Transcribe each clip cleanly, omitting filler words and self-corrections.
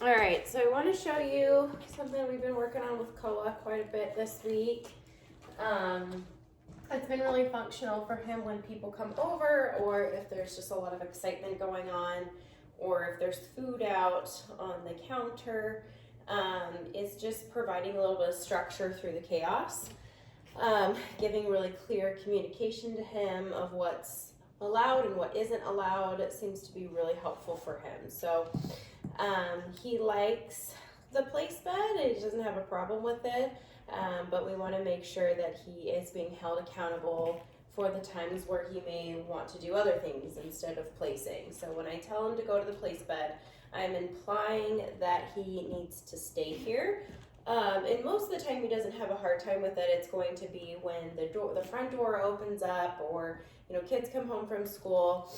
All right, so I want to show you something we've been working on with Koa quite a bit this week. It's been really functional for him when people come over, or if there's just a lot of excitement going on, or if there's food out on the counter. It's just providing a little bit of structure through the chaos, giving really clear communication to him of what's allowed and what isn't allowed. It seems to be really helpful for him. So he likes the place bed and he doesn't have a problem with it, but we want to make sure that he is being held accountable for the times where he may want to do other things instead of placing. So when I tell him to go to the place bed, I'm implying that he needs to stay here. And most of the time he doesn't have a hard time with it. It's going to be when the front door opens up, or kids come home from school.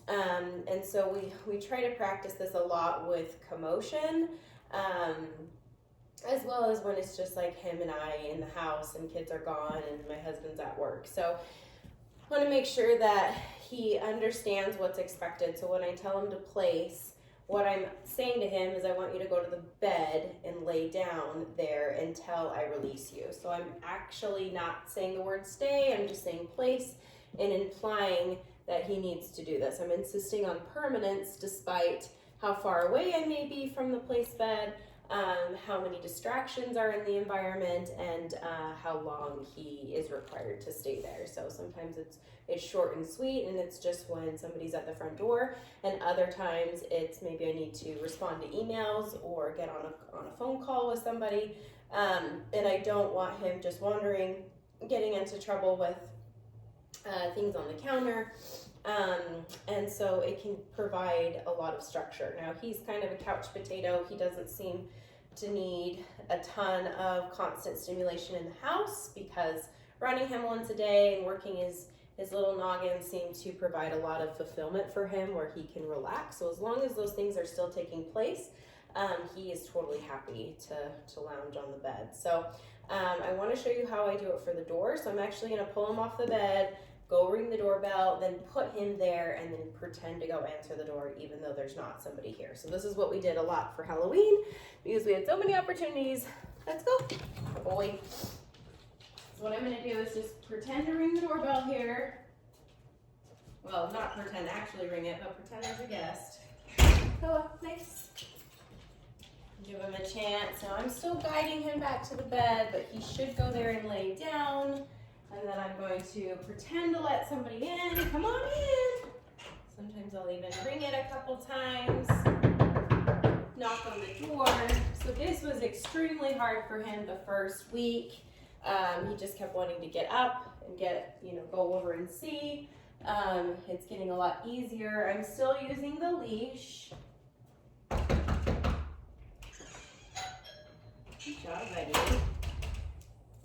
And so we try to practice this a lot with commotion, as well as when it's just like him and I in the house and kids are gone and my husband's at work. So I want to make sure that he understands what's expected. So when I tell him to place, what I'm saying to him is I want you to go to the bed and lay down there until I release you. So I'm actually not saying the word stay, I'm just saying place and implying that he needs to do this. I'm insisting on permanence despite how far away I may be from the place bed, how many distractions are in the environment, and how long he is required to stay there. So sometimes it's short and sweet, and it's just when somebody's at the front door, and other times it's maybe I need to respond to emails or get on a phone call with somebody, and I don't want him just wandering, getting into trouble with things on the counter. And so it can provide a lot of structure. Now he's kind of a couch potato. He doesn't seem to need a ton of constant stimulation in the house, because running him once a day and working his little noggin seem to provide a lot of fulfillment for him where he can relax. So as long as those things are still taking place, he is totally happy to lounge on the bed. So I want to show you how I do it for the door. So I'm actually going to pull him off the bed, go ring the doorbell, then put him there, and then pretend to go answer the door even though there's not somebody here. So this is what we did a lot for Halloween because we had so many opportunities. Let's go, boy. So what I'm gonna do is just pretend to ring the doorbell here. Well, not pretend, actually ring it, but pretend there's a guest. Hello, nice. Give him a chance. Now I'm still guiding him back to the bed, but he should go there and lay down. And then I'm going to pretend to let somebody in. Come on in. Sometimes I'll even ring it a couple times. Knock on the door. So this was extremely hard for him the first week. He just kept wanting to get up and go over and see. It's getting a lot easier. I'm still using the leash. Good job, buddy.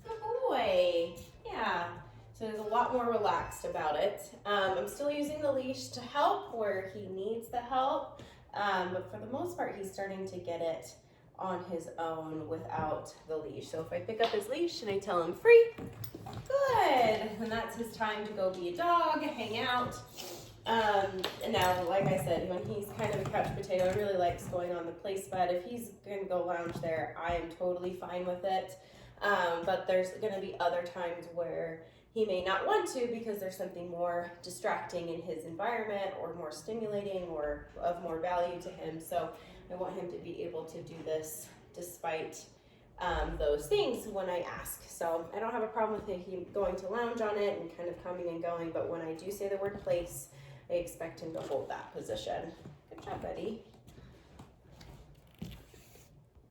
Good boy. Yeah, so he's a lot more relaxed about it. I'm still using the leash to help where he needs the help, but for the most part, he's starting to get it on his own without the leash. So if I pick up his leash and I tell him free, good, and that's his time to go be a dog, hang out. And now, like I said, when he's kind of a couch potato, he really likes going on the place bed. If he's gonna go lounge there, I am totally fine with it. But there's going to be other times where he may not want to because there's something more distracting in his environment or more stimulating or of more value to him. So I want him to be able to do this despite those things when I ask. So I don't have a problem with him going to lounge on it and kind of coming and going, but when I do say the word place, I expect him to hold that position. Good job, buddy.